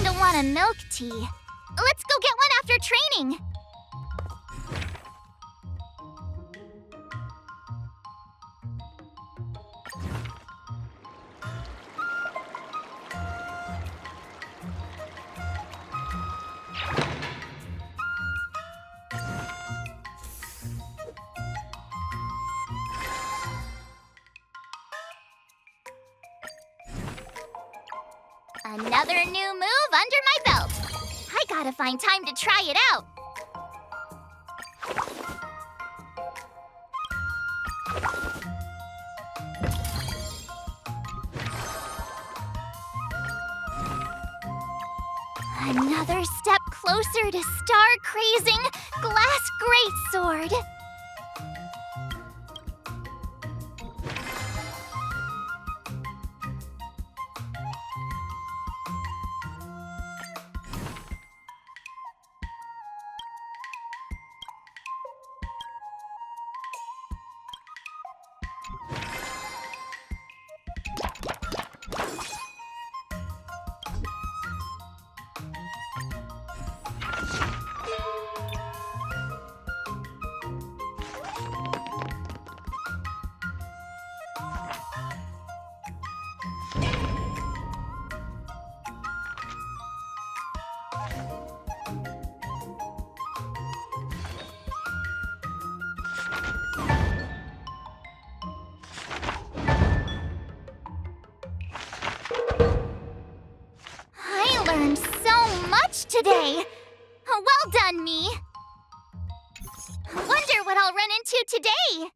kinda want a milk tea. Let's go get one after training. Another new move under my belt. I gotta find time to try it out. Another step closer to star-crazing glass greatsword. I learned so much today. Well done, me. Wonder what I'll run into today.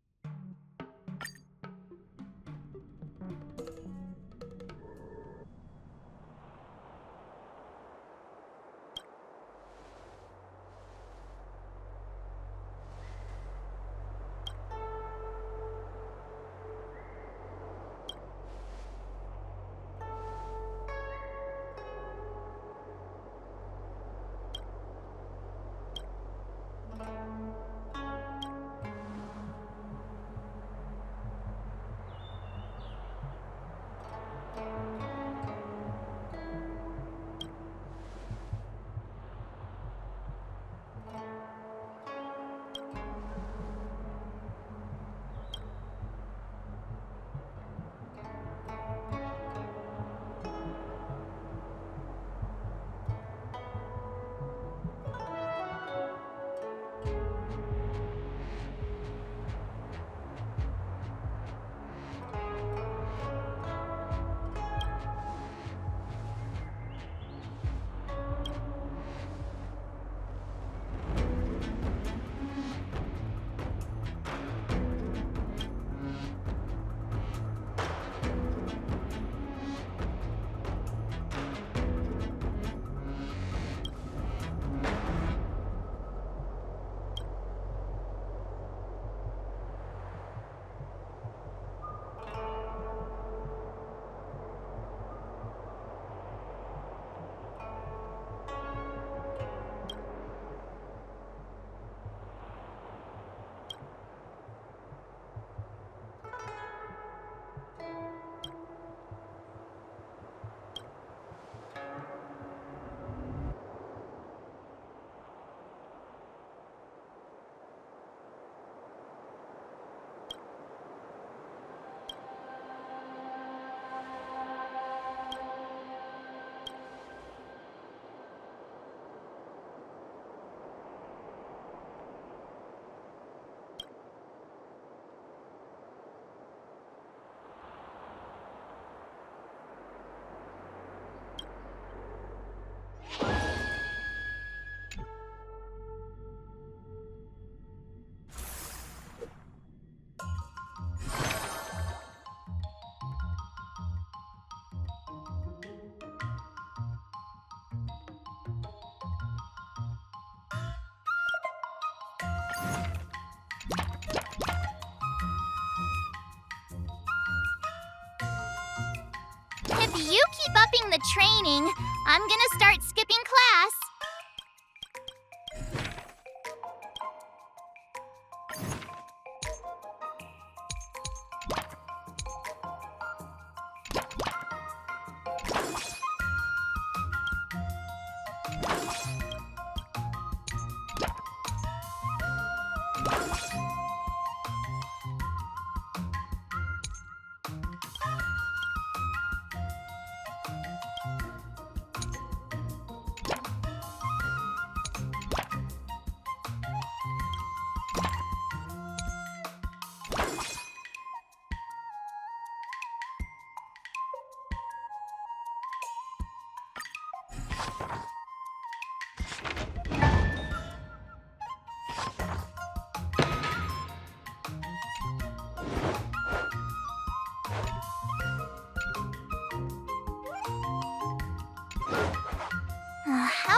If you keep upping the training, I'm gonna start skipping class.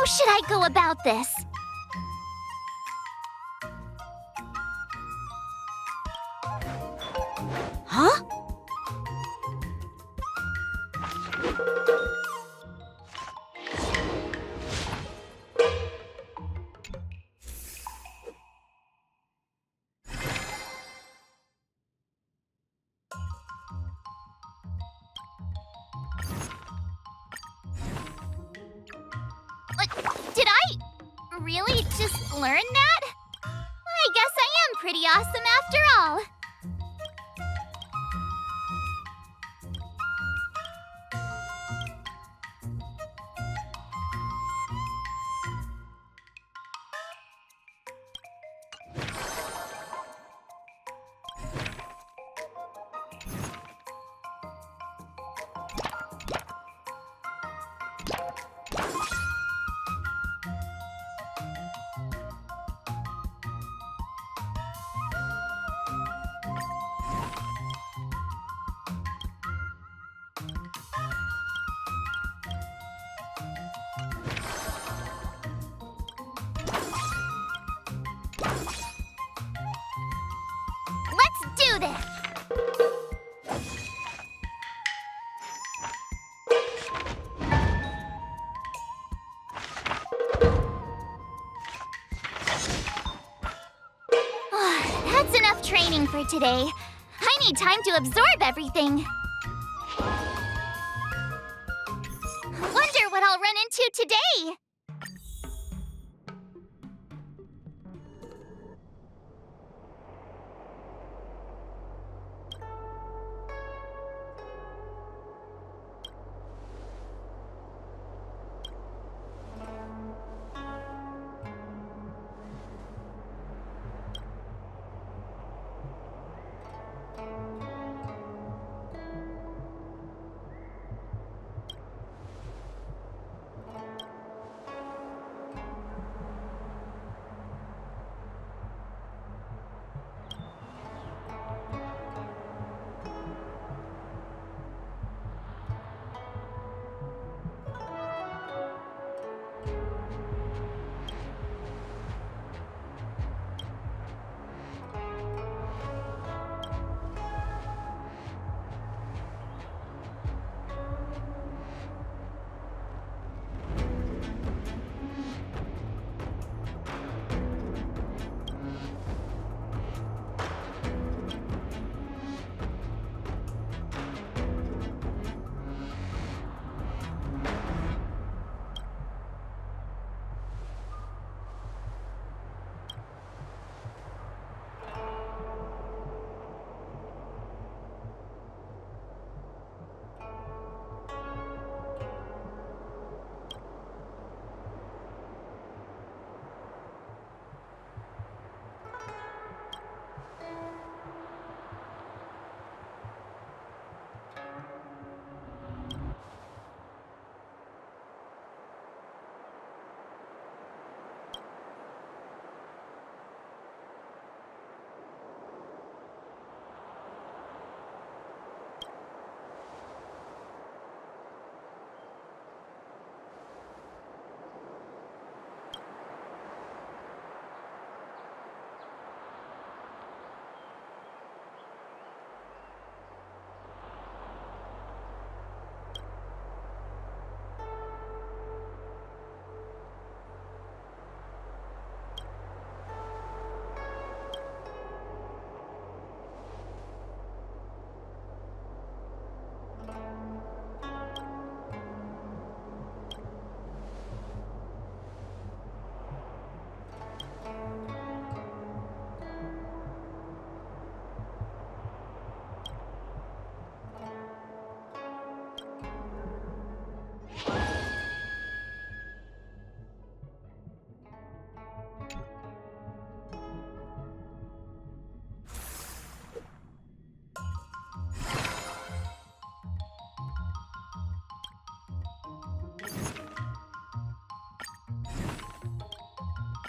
should I go about this? Huh? Did I really just learn that? I guess I am pretty awesome after all. Let's do this! That's enough training for today. I need time to absorb everything. Wonder what I'll run into today.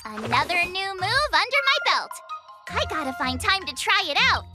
Another new move under my belt. I gotta find time to try it out.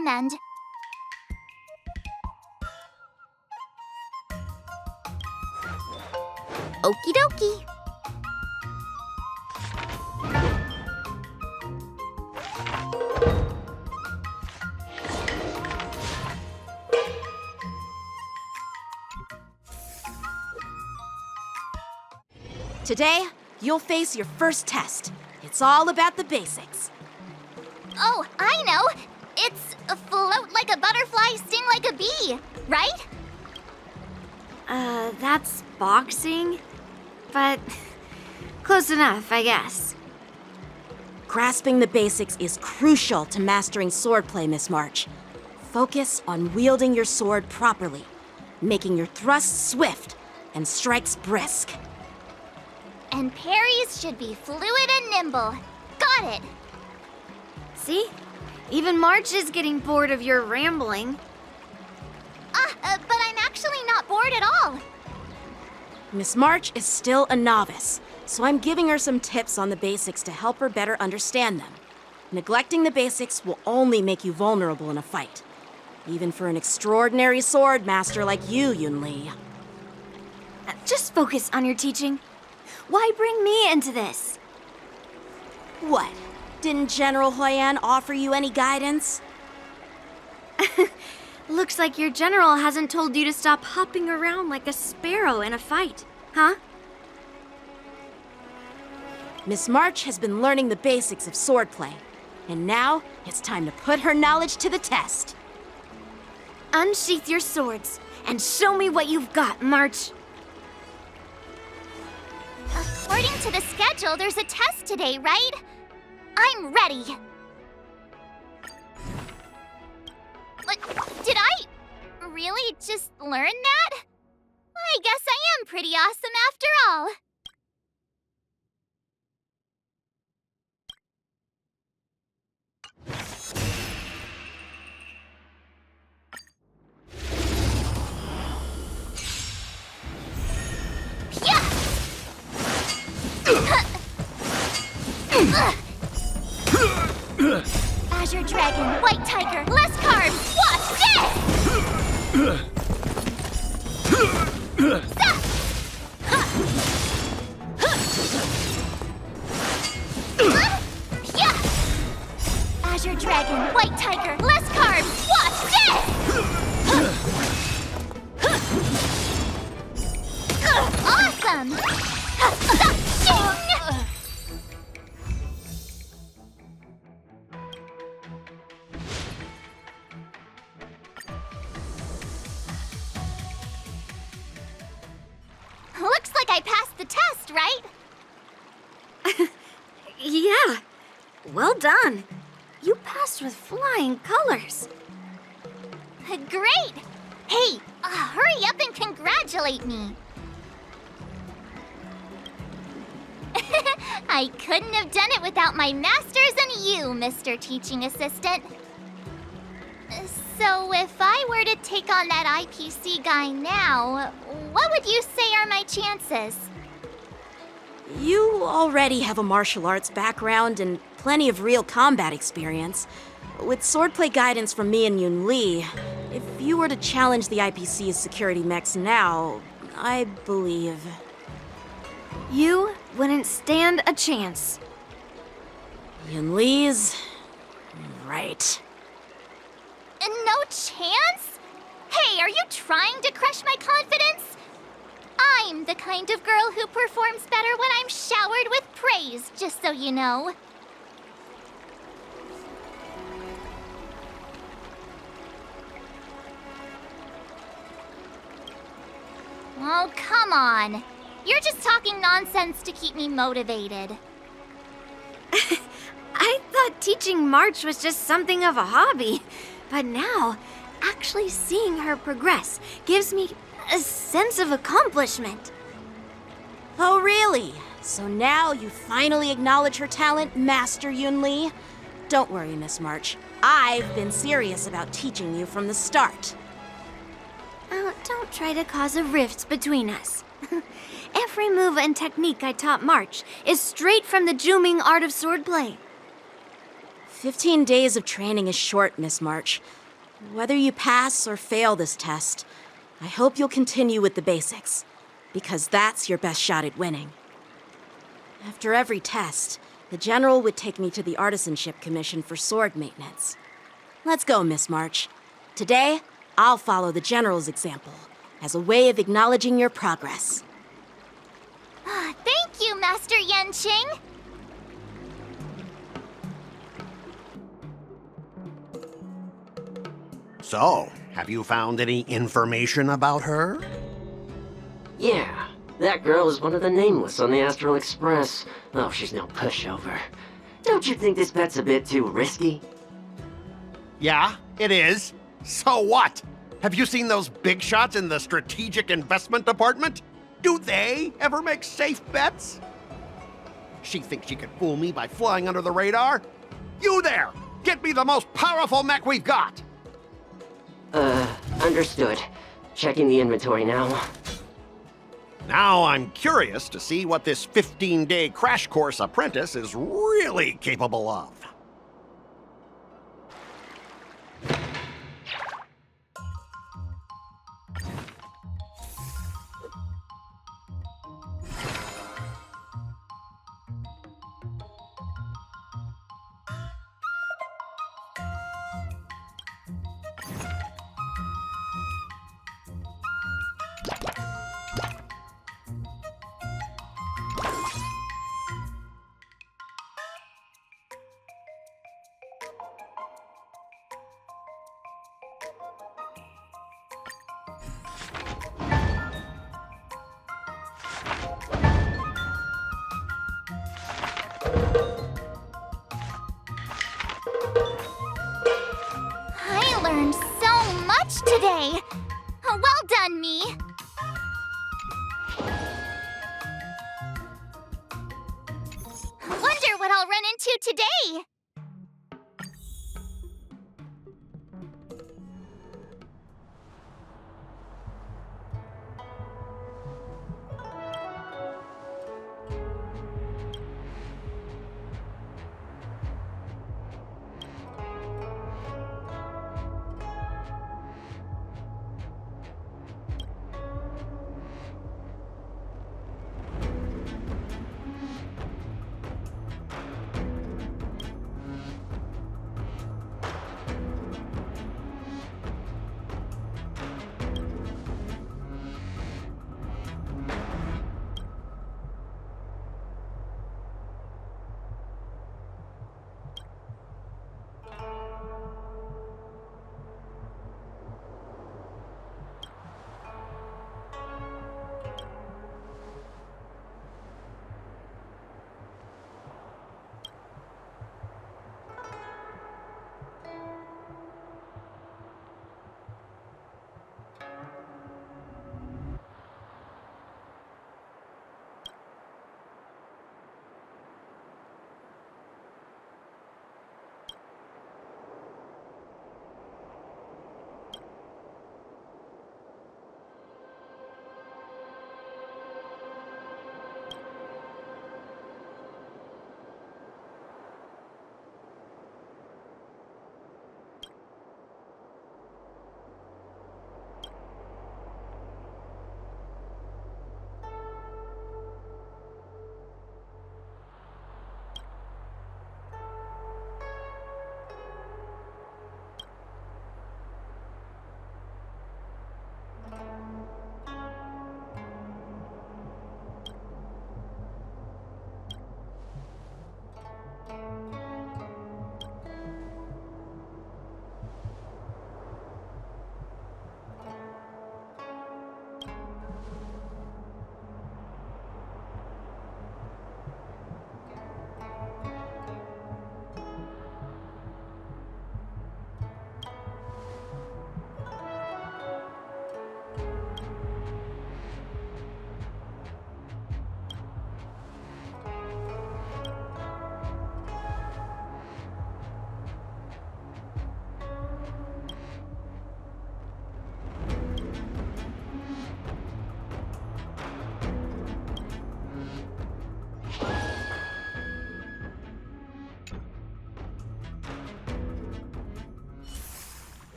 recommend. Okie dokie. Today, you'll face your first test. It's all about the basics. Oh, I know. It's float like a butterfly, sting like a bee, right? That's boxing? But close enough, I guess. Grasping the basics is crucial to mastering swordplay, Miss March. Focus on wielding your sword properly, making your thrusts swift and strikes brisk. And parries should be fluid and nimble. Got it. See? Even March is getting bored of your rambling. But I'm actually not bored at all. Miss March is still a novice, so I'm giving her some tips on the basics to help her better understand them. Neglecting the basics will only make you vulnerable in a fight, even for an extraordinary sword master like you, Yunli. Just focus on your teaching. Why bring me into this? What? Didn't General Huyan offer you any guidance? Looks like your general hasn't told you to stop hopping around like a sparrow in a fight, huh? Miss March has been learning the basics of swordplay, and now it's time to put her knowledge to the test. Unsheath your swords and show me what you've got, March. According to the schedule, there's a test today, right? I'm ready. But did I really just learn that? I guess I am pretty awesome after all. Azure Dragon, White Tiger, less carbs, watch this! Azure Dragon, White Tiger, less carbs, watch this! Awesome! Looks like I passed the test, right? Yeah, well done. You passed with flying colors. Great! Hey, hurry up and congratulate me. I couldn't have done it without my masters and you, Mr. Teaching Assistant. So if I were to take on that IPC guy now, what would you say are my chances? You already have a martial arts background and plenty of real combat experience. With swordplay guidance from me and Yunli, if you were to challenge the IPC's security mechs now, I believe... You wouldn't stand a chance. Yunli's... right. No chance? Hey, are you trying to crush my confidence? I'm the kind of girl who performs better when I'm showered with praise, just so you know. Oh, come on. You're just talking nonsense to keep me motivated. I thought teaching March was just something of a hobby, but now, actually seeing her progress gives me a sense of accomplishment. Oh, really? So now you finally acknowledge her talent, Master Yunli? Don't worry, Miss March. I've been serious about teaching you from the start. Oh, don't try to cause a rift between us. Every move and technique I taught March is straight from the Juming art of swordplay. 15 days of training is short, Miss March. Whether you pass or fail this test, I hope you'll continue with the basics, because that's your best shot at winning. After every test, the General would take me to the Artisanship Commission for sword maintenance. Let's go, Miss March. Today, I'll follow the General's example as a way of acknowledging your progress. Thank you, Master Yanqing. So, have you found any information about her? Yeah, that girl is one of the nameless on the Astral Express. Oh, she's no pushover. Don't you think this bet's a bit too risky? Yeah, it is. So what? Have you seen those big shots in the Strategic Investment Department? Do they ever make safe bets? She thinks she can fool me by flying under the radar? You there! Get me the most powerful mech we've got! Understood. Checking the inventory now. Now I'm curious to see what this 15-day crash course apprentice is really capable of. I learned so much today. Well done, me. Wonder what I'll run into today.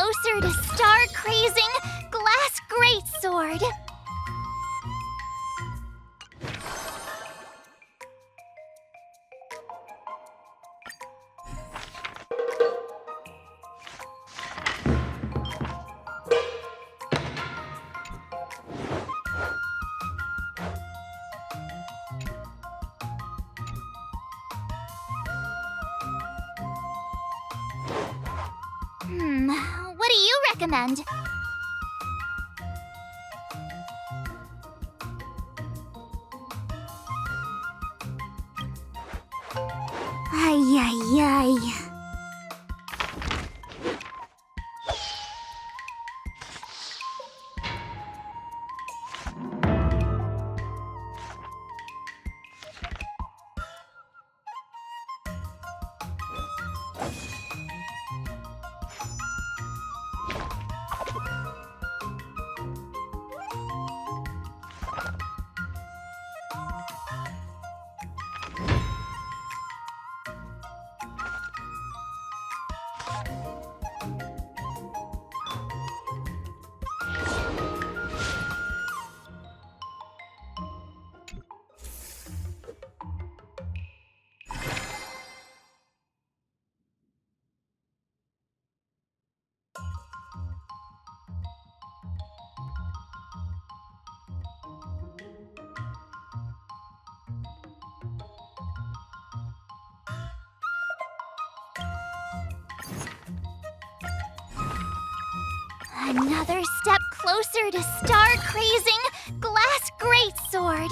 closer to star-crazing glass greatsword. What do you recommend? Ay, ay, ay. Another step closer to star-crazing glass greatsword.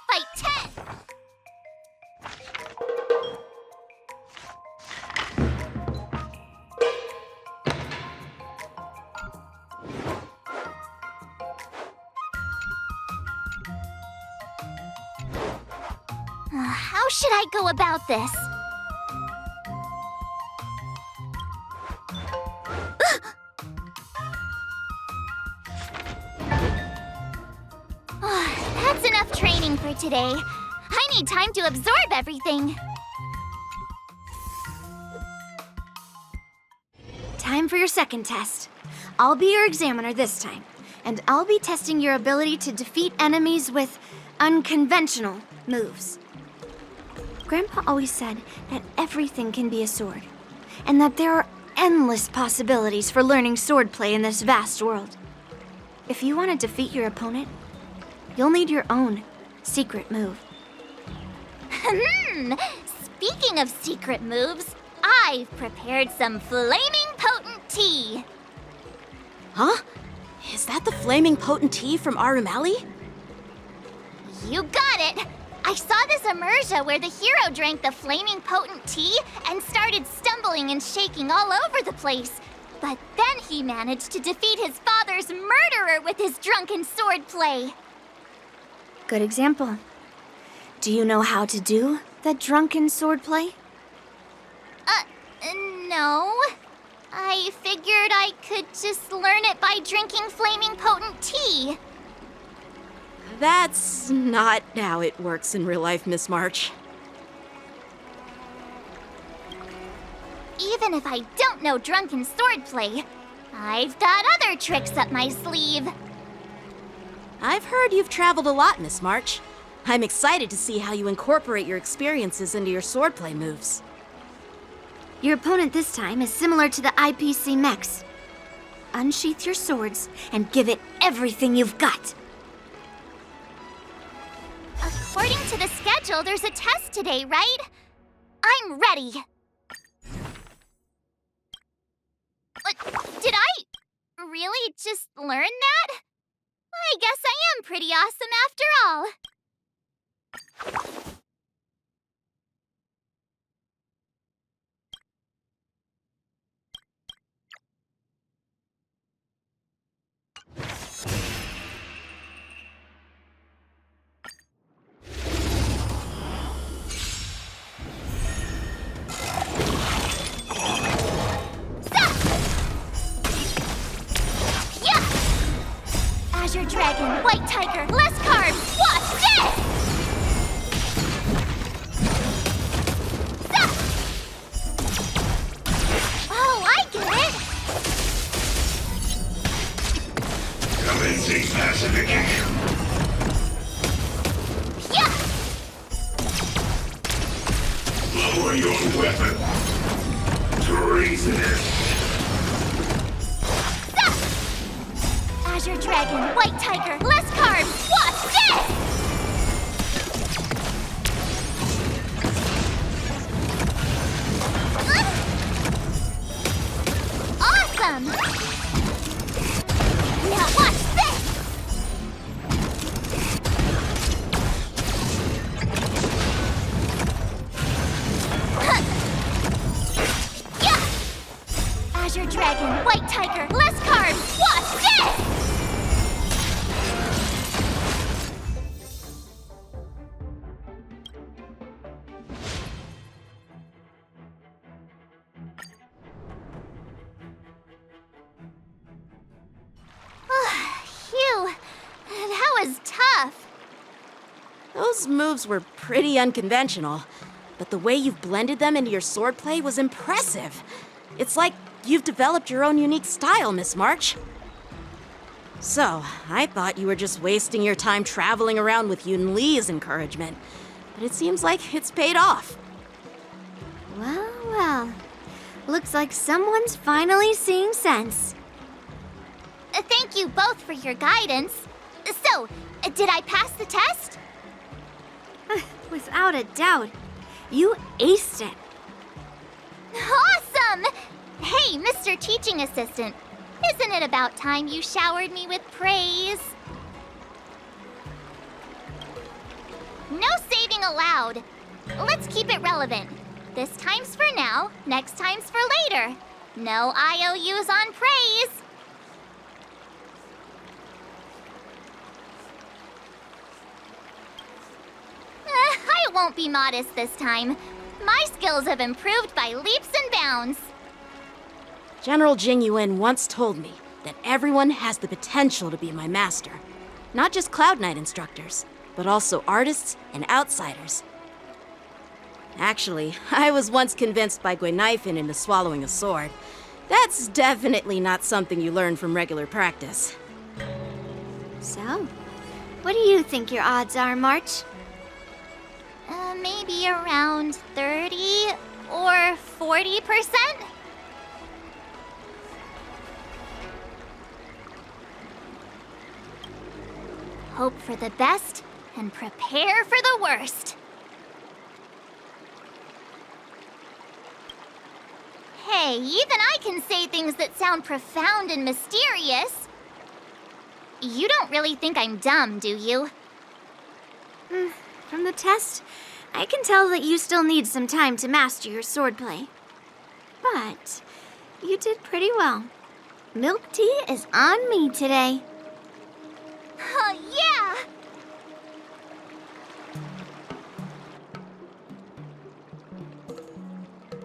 Fight 10! How should I go about this? That's enough training for today. I need time to absorb everything. Time for your second test. I'll be your examiner this time, and I'll be testing your ability to defeat enemies with unconventional moves. Grandpa always said that everything can be a sword, and that there are endless possibilities for learning swordplay in this vast world. If you want to defeat your opponent, you'll need your own secret move. Speaking of secret moves, I've prepared some flaming potent tea. Huh? Is that the flaming potent tea from Arumali? You got it! I saw this immersion where the hero drank the flaming potent tea and started stumbling and shaking all over the place. But then he managed to defeat his father's murderer with his drunken swordplay. Good example. Do you know how to do the drunken swordplay? No. I figured I could just learn it by drinking flaming potent tea. That's not how it works in real life, Miss March. Even if I don't know drunken swordplay, I've got other tricks up my sleeve. I've heard you've traveled a lot, Miss March. I'm excited to see how you incorporate your experiences into your swordplay moves. Your opponent this time is similar to the IPC mechs. Unsheath your swords and give it everything you've got. According to the schedule, there's a test today, right? I'm ready. Did I really just learn that? I guess I am pretty awesome after all. Azure Dragon, White Tiger, less carbs, watch this! Oh, I get it! Commencing pacification. Yeah! Lower your weapon. Treasonous. Azure Dragon, White Tiger, less carbs, watch this! Awesome! Now watch this! Yeah! Azure Dragon, White Tiger, less carbs, watch this! Phew, that was tough. Those moves were pretty unconventional, but the way you've blended them into your swordplay was impressive. It's like you've developed your own unique style, Miss March. So, I thought you were just wasting your time traveling around with Yun Li's encouragement, but it seems like it's paid off. Well, well. Looks like someone's finally seeing sense. Thank you both for your guidance. So, did I pass the test? Without a doubt. You aced it. Awesome! Hey, Mr. Teaching Assistant, isn't it about time you showered me with praise? No saving allowed. Let's keep it relevant. This time's for now, next time's for later. No IOUs on praise. I won't be modest this time. My skills have improved by leaps and bounds. General Qingque once told me that everyone has the potential to be my master. Not just Cloud Knight instructors, but also artists and outsiders. Actually, I was once convinced by Guinifin into swallowing a sword. That's definitely not something you learn from regular practice. So, what do you think your odds are, March? Maybe around 30 or 40%? Hope for the best and prepare for the worst. Hey, even I can say things that sound profound and mysterious. You don't really think I'm dumb, do you? From the test, I can tell that you still need some time to master your swordplay. But you did pretty well. Milk tea is on me today. Oh, yeah!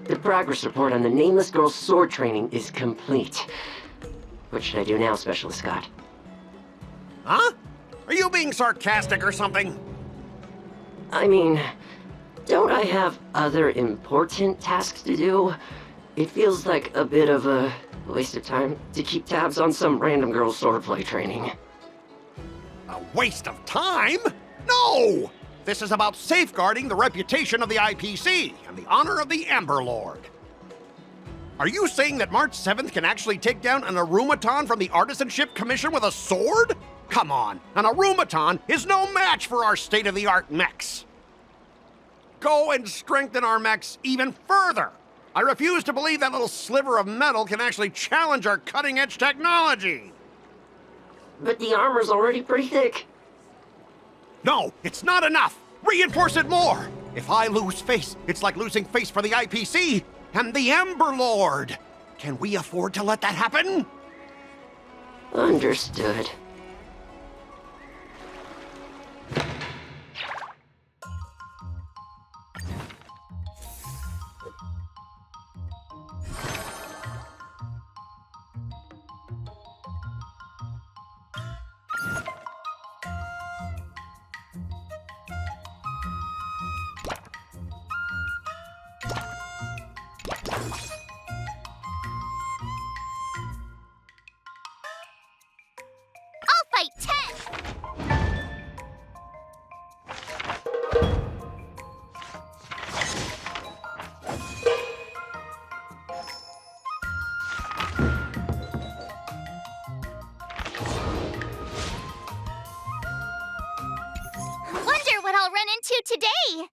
The progress report on the Nameless Girl's sword training is complete. What should I do now, Specialist Scott? Huh? Are you being sarcastic or something? I mean, don't I have other important tasks to do? It feels like a bit of a waste of time to keep tabs on some random girl's swordplay training. A waste of time? No! This is about safeguarding the reputation of the IPC and the honor of the Amber Lord. Are you saying that March 7th can actually take down an Arumaton from the Artisanship Commission with a sword? Come on, an Arumaton is no match for our state-of-the-art mechs. Go and strengthen our mechs even further. I refuse to believe that little sliver of metal can actually challenge our cutting-edge technology. But the armor's already pretty thick. No, it's not enough. Reinforce it more. If I lose face, it's like losing face for the IPC and the Ember Lord. Can we afford to let that happen? Understood. I'll fight 10! Wonder what I'll run into today!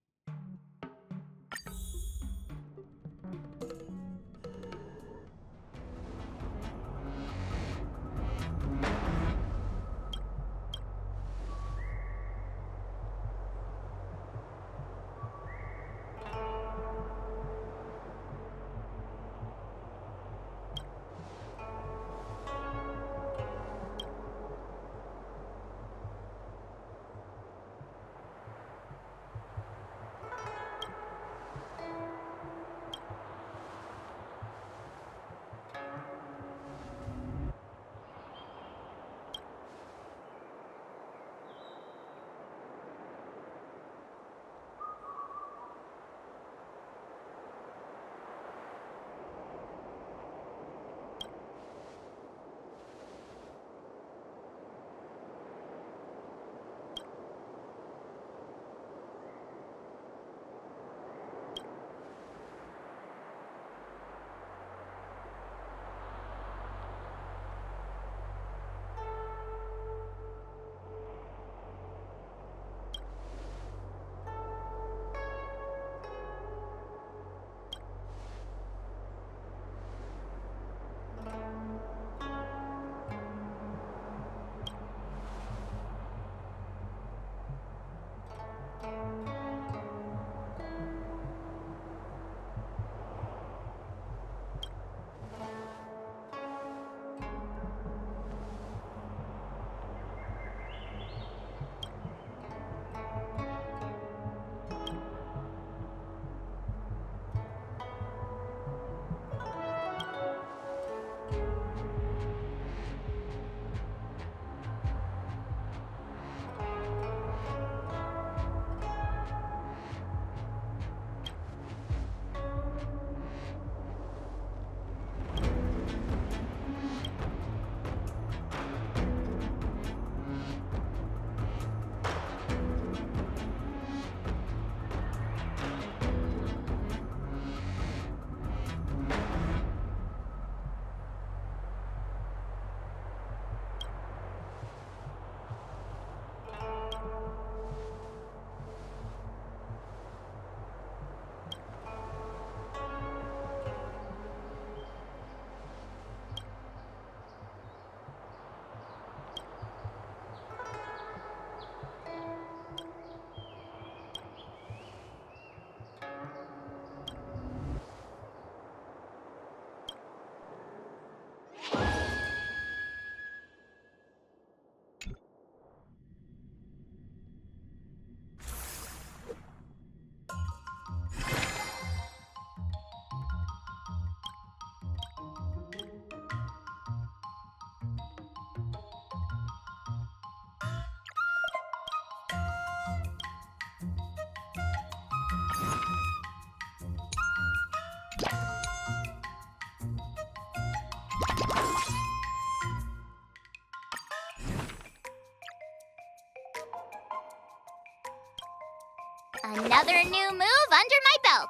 Another new move under my belt.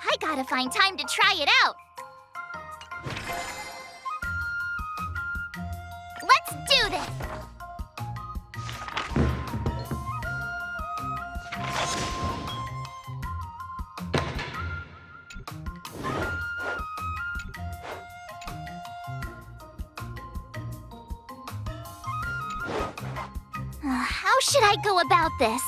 I gotta find time to try it out. Let's do this! How should I go about this?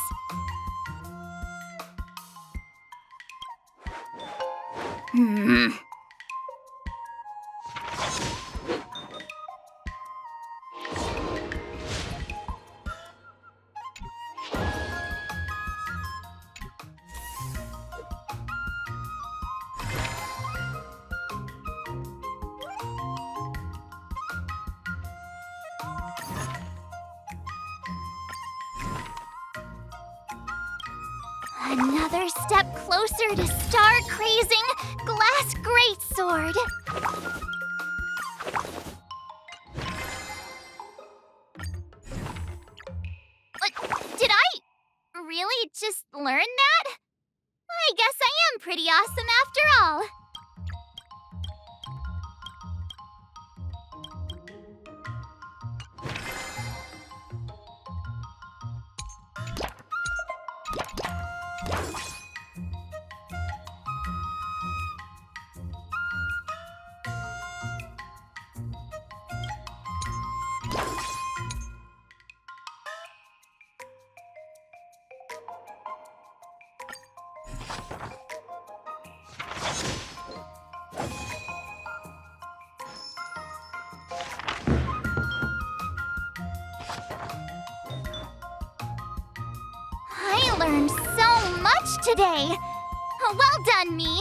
Another step closer to star-crazing glass greatsword. Did I really just learn that? I guess I am pretty awesome after all. I learned so much today. Well done, me.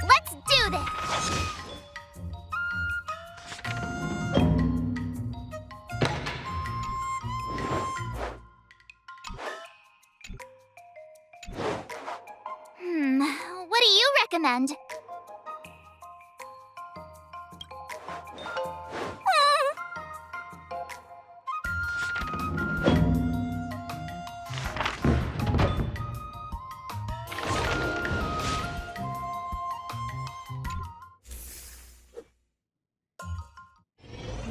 Let's do this! What do you recommend?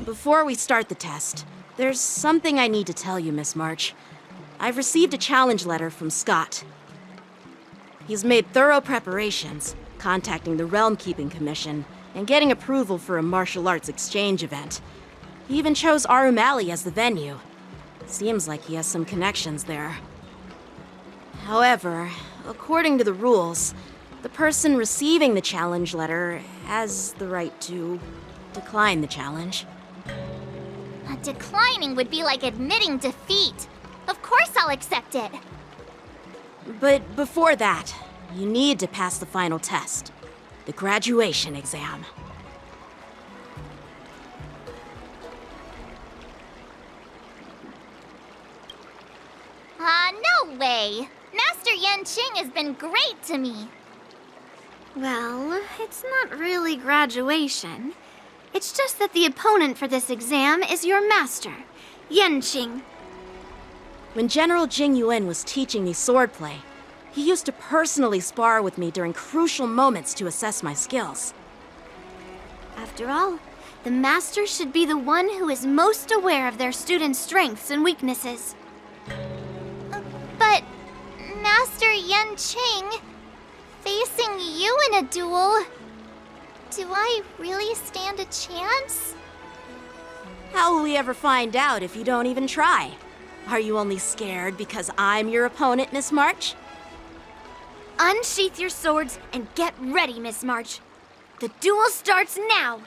Before we start the test, there's something I need to tell you, Miss March. I've received a challenge letter from Scott. He's made thorough preparations, contacting the Realm Keeping Commission and getting approval for a martial arts exchange event. He even chose Arumali as the venue. Seems like he has some connections there. However, according to the rules, the person receiving the challenge letter has the right to decline the challenge. Declining would be like admitting defeat. Of course I'll accept it. But before that, you need to pass the final test, the graduation exam. No way. Master Qingque has been great to me. Well, it's not really graduation. It's just that the opponent for this exam is your master, Qingque. When General Jing Yuan was teaching me swordplay, He used to personally spar with me during crucial moments to assess my skills. After all, the master should be the one who is most aware of their students' strengths and weaknesses. But, Master Yen Qing, facing you in a duel, do I really stand a chance? How will we ever find out if you don't even try? Are you only scared because I'm your opponent, Miss March? Unsheath your swords and get ready, Miss March. The duel starts now!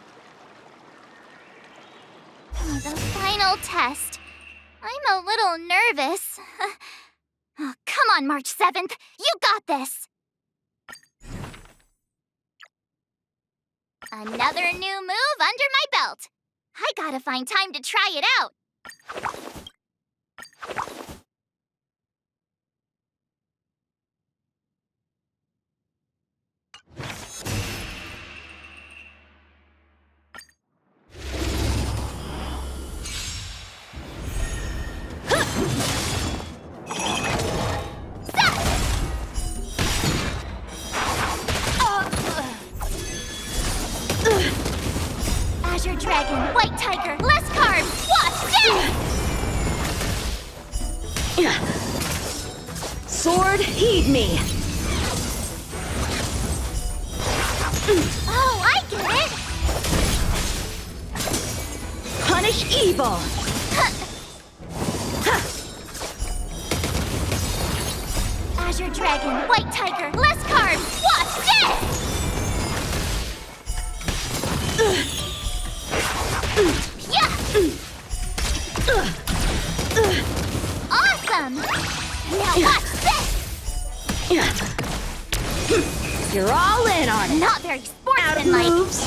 The final test. I'm a little nervous. Oh, come on, March 7th. You got this! Another new move under my belt. I gotta find time to try it out. Azure Dragon, White Tiger, less carbs, what? Sword, heed me! Oh, I get it! Punish evil! Azure Dragon, White Tiger, less carbs, what? Awesome! Now watch this! You're all in on it! Not very sportsmanlike. Moves!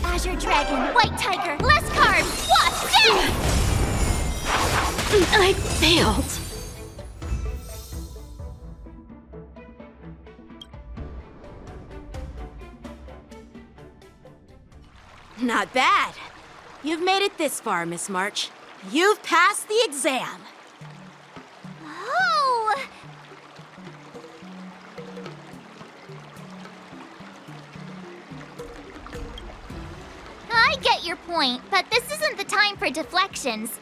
Azure Dragon, White Tiger, less carbs, watch this! I failed! Not bad. You've made it this far, Miss March. You've passed the exam. Oh! I get your point, but this isn't the time for deflections.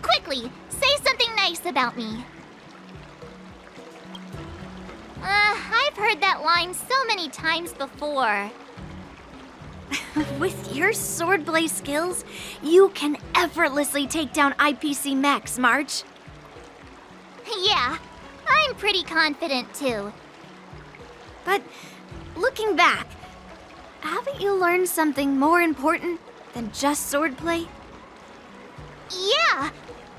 Quickly, say something nice about me. I've heard that line so many times before. With your swordplay skills, you can effortlessly take down IPC mechs, March. Yeah, I'm pretty confident too. But looking back, haven't you learned something more important than just swordplay? Yeah,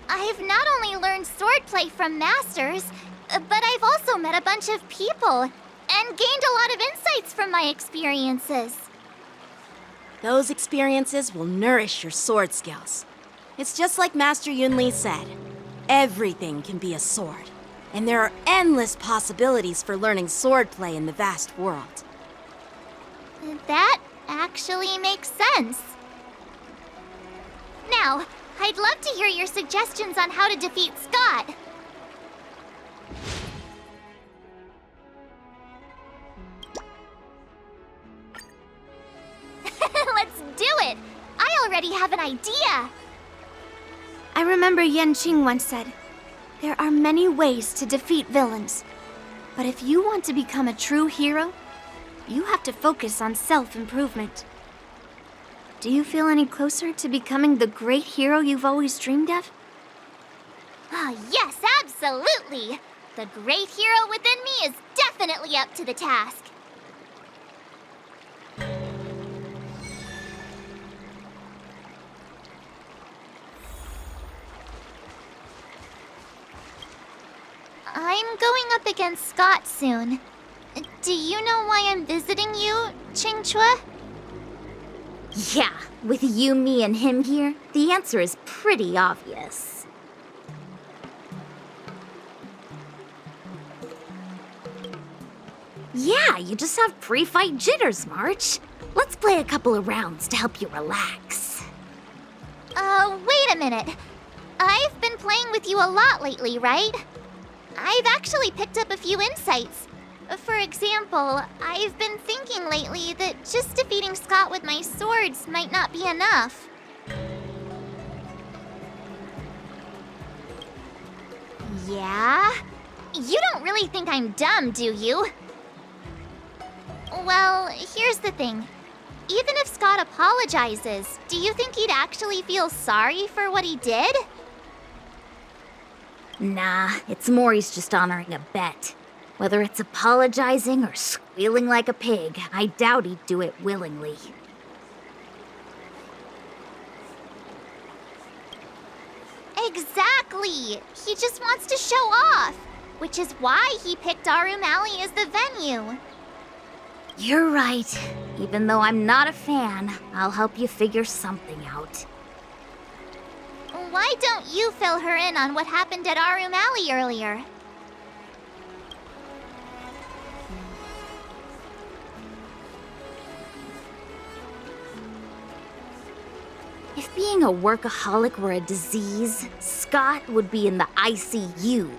I've not only learned swordplay from masters, but I've also met a bunch of people and gained a lot of insights from my experiences. Those experiences will nourish your sword skills. It's just like Master Yunli said. Everything can be a sword, and there are endless possibilities for learning swordplay in the vast world. That actually makes sense. Now, I'd love to hear your suggestions on how to defeat Scott. Let's do it! I already have an idea! I remember Yen Qing once said, there are many ways to defeat villains. But if you want to become a true hero, you have to focus on self-improvement. Do you feel any closer to becoming the great hero you've always dreamed of? Oh, yes, absolutely! The great hero within me is definitely up to the task. I'm going up against Scott soon. Do you know why I'm visiting you, Qingque? Yeah, with you, me, and him here, the answer is pretty obvious. Yeah, you just have pre-fight jitters, March. Let's play a couple of rounds to help you relax. Wait a minute. I've been playing with you a lot lately, right? I've actually picked up a few insights. For example, I've been thinking lately that just defeating Scott with my swords might not be enough. Yeah? You don't really think I'm dumb, do you? Well, here's the thing. Even if Scott apologizes, do you think he'd actually feel sorry for what he did? Nah, it's more he's just honoring a bet. Whether it's apologizing or squealing like a pig, I doubt he'd do it willingly. Exactly! He just wants to show off, which is why he picked Arum Alley as the venue. You're right. Even though I'm not a fan, I'll help you figure something out. Why don't you fill her in on what happened at Arum Alley earlier? If being a workaholic were a disease, Scott would be in the ICU.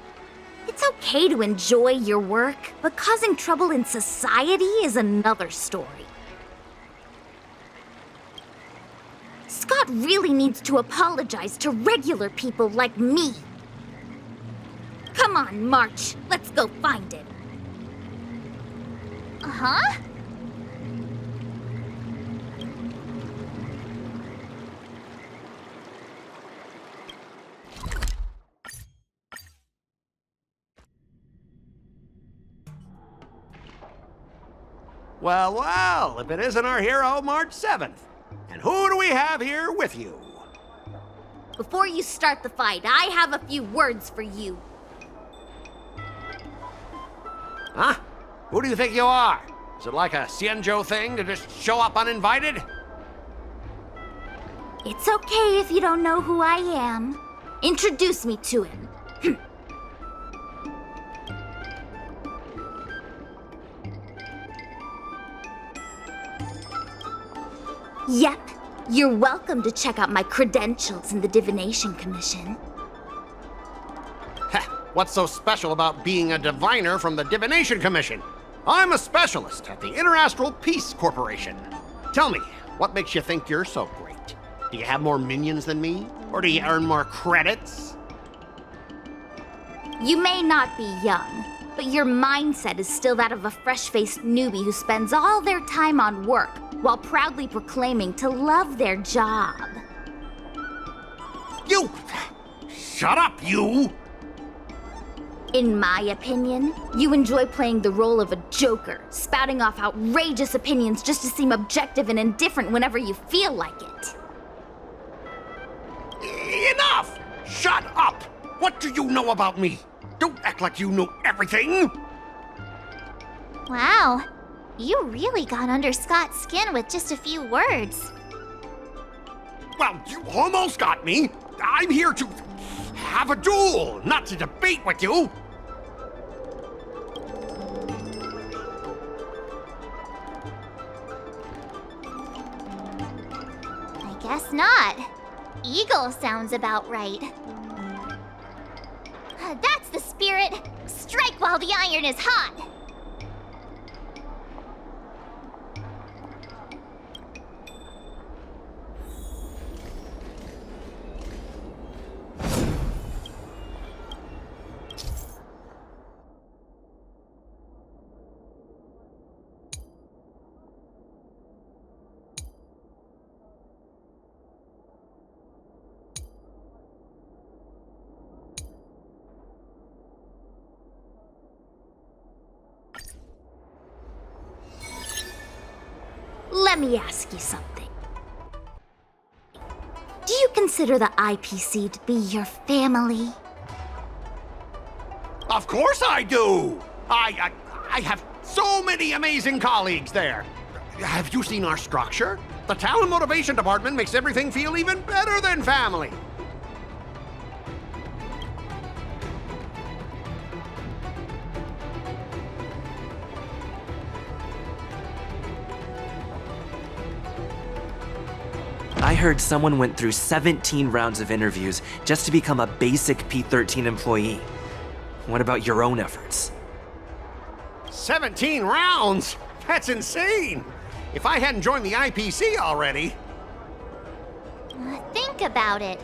It's okay to enjoy your work, but causing trouble in society is another story. Scott really needs to apologize to regular people like me. Come on, March. Let's go find him. Huh? Well, well, if it isn't our hero, March 7th. And who do we have here with you? Before you start the fight, I have a few words for you. Huh? Who do you think you are? Is it like a Xianzhou thing to just show up uninvited? It's okay if you don't know who I am. Introduce me to him. Yep, you're welcome to check out my credentials in the Divination Commission. Heh, what's so special about being a diviner from the Divination Commission? I'm a specialist at the Interastral Peace Corporation. Tell me, what makes you think you're so great? Do you have more minions than me? Or do you earn more credits? You may not be young, but your mindset is still that of a fresh-faced newbie who spends all their time on work while proudly proclaiming to love their job. You! Shut up, you! In my opinion, you enjoy playing the role of a joker, spouting off outrageous opinions just to seem objective and indifferent whenever you feel like it. Enough! Shut up! What do you know about me? Don't act like you know everything! Wow, you really got under Scott's skin with just a few words. Well, you almost got me. I'm here to have a duel, not to debate with you. I guess not. Eagle sounds about right. That's the spirit. Strike while the iron is hot. Let me ask you something. Do you consider the IPC to be your family? Of course I do. I have so many amazing colleagues there. Have you seen our structure? The Talent Motivation Department makes everything feel even better than family. I heard someone went through 17 rounds of interviews just to become a basic P13 employee. What about your own efforts? 17 rounds? That's insane! If I hadn't joined the IPC already... Think about it.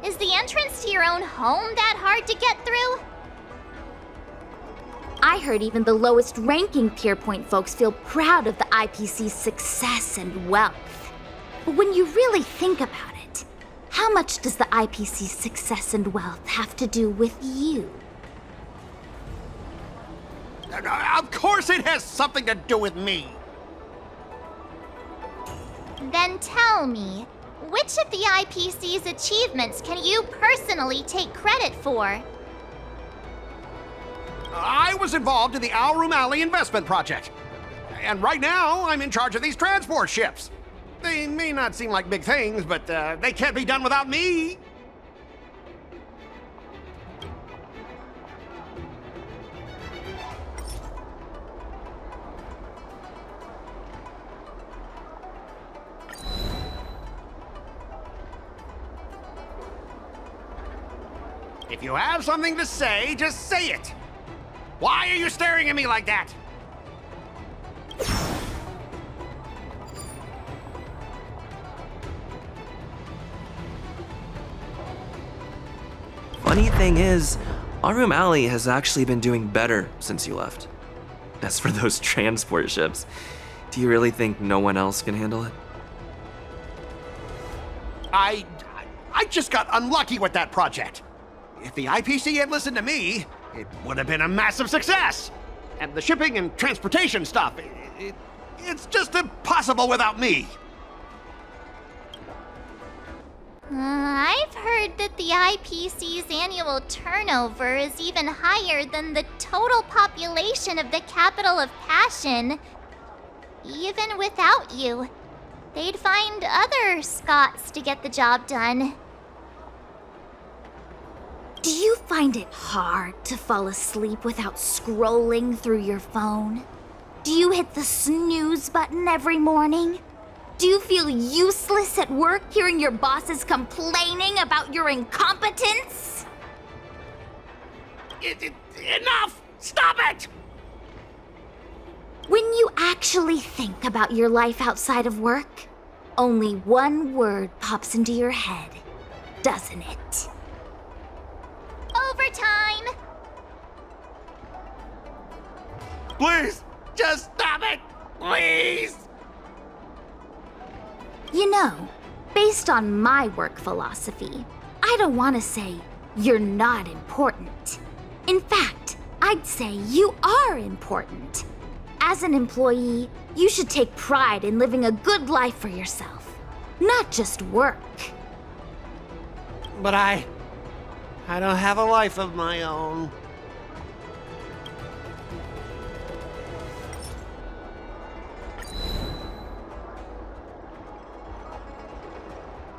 Is the entrance to your own home that hard to get through? I heard even the lowest ranking Pierpoint folks feel proud of the IPC's success and wealth. But when you really think about it, how much does the IPC's success and wealth have to do with you? Of course it has something to do with me! Then tell me, which of the IPC's achievements can you personally take credit for? I was involved in the Alroom Alley investment project. And right now, I'm in charge of these transport ships. They may not seem like big things, but they can't be done without me. If you have something to say, just say it. Why are you staring at me like that? Funny thing is, Alroom Alley has actually been doing better since you left. As for those transport ships, do you really think no one else can handle it? I just got unlucky with that project. If the IPC had listened to me, it would have been a massive success. And the shipping and transportation stuff, it's just impossible without me. I've heard that the IPC's annual turnover is even higher than the total population of the capital of Passion. Even without you, they'd find other Scots to get the job done. Do you find it hard to fall asleep without scrolling through your phone? Do you hit the snooze button every morning? Do you feel useless at work hearing your bosses complaining about your incompetence? Enough! Stop it! When you actually think about your life outside of work, only one word pops into your head, doesn't it? Overtime! Please, just stop it! Please! You know, based on my work philosophy, I don't want to say you're not important. In fact, I'd say you are important. As an employee, you should take pride in living a good life for yourself, not just work. But I don't have a life of my own.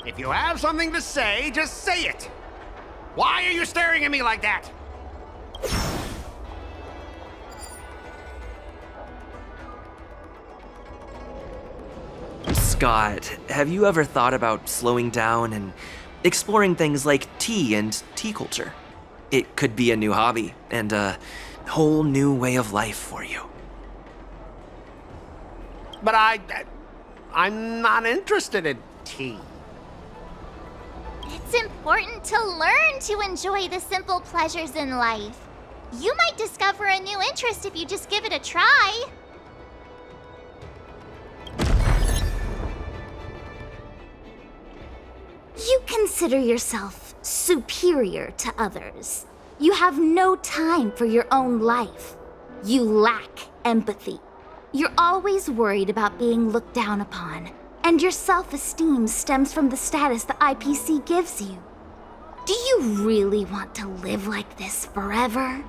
If you have something to say, just say it. Why are you staring at me like that? Scott, have you ever thought about slowing down and exploring things like tea and tea culture? It could be a new hobby and a whole new way of life for you. But I'm not interested in tea. It's important to learn to enjoy the simple pleasures in life. You might discover a new interest if you just give it a try. You consider yourself superior to others. You have no time for your own life. You lack empathy. You're always worried about being looked down upon, and your self-esteem stems from the status the IPC gives you. Do you really want to live like this forever?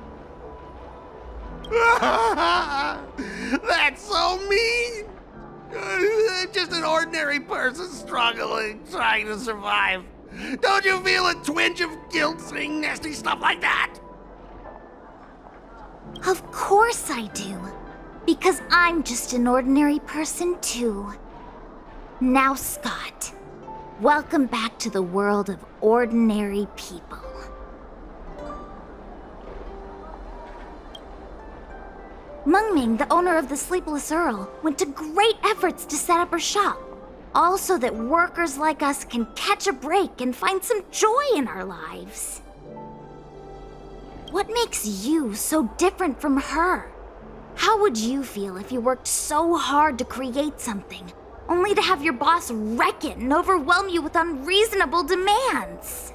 That's so mean! Just an ordinary person struggling, trying to survive. Don't you feel a twinge of guilt saying nasty stuff like that? Of course I do. Because I'm just an ordinary person too. Now, Scott, welcome back to the world of ordinary people. Mengming, the owner of the Sleepless Earl, went to great efforts to set up her shop. All so that workers like us can catch a break and find some joy in our lives. What makes you so different from her? How would you feel if you worked so hard to create something, only to have your boss wreck it and overwhelm you with unreasonable demands?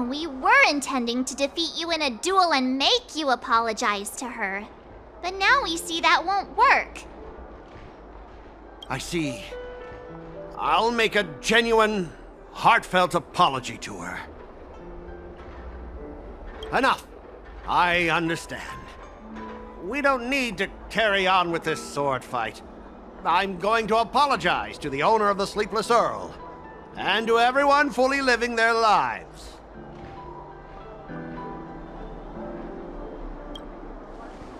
We were intending to defeat you in a duel and make you apologize to her. But now we see that won't work. I see. I'll make a genuine, heartfelt apology to her. Enough. I understand. We don't need to carry on with this sword fight. I'm going to apologize to the owner of the Sleepless Earl, and to everyone fully living their lives.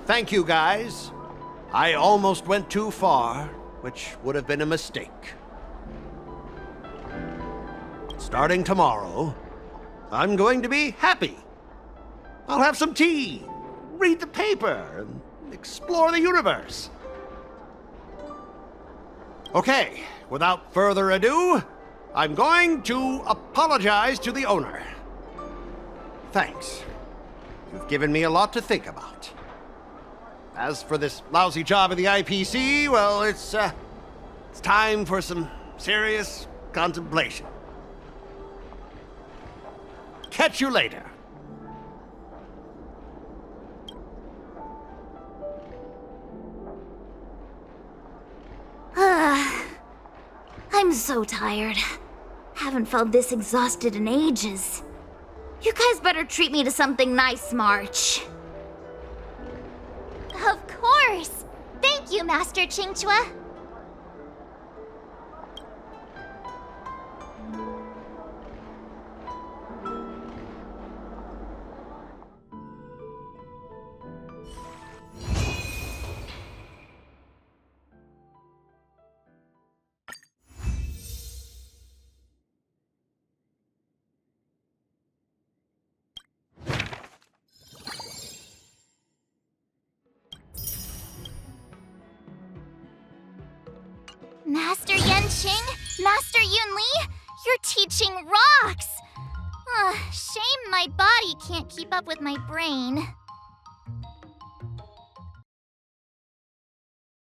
Thank you, guys. I almost went too far, which would have been a mistake. Starting tomorrow, I'm going to be happy. I'll have some tea, read the paper, and explore the universe. Okay, without further ado, I'm going to apologize to the owner. Thanks. You've given me a lot to think about. As for this lousy job at the IPC, well, it's time for some serious contemplation. Catch you later. I'm so tired. Haven't felt this exhausted in ages. You guys better treat me to something nice, March. Of course! Thank you, Master Qingque. Master Yanqing? Master Yunli? Your teaching rocks! Shame my body can't keep up with my brain.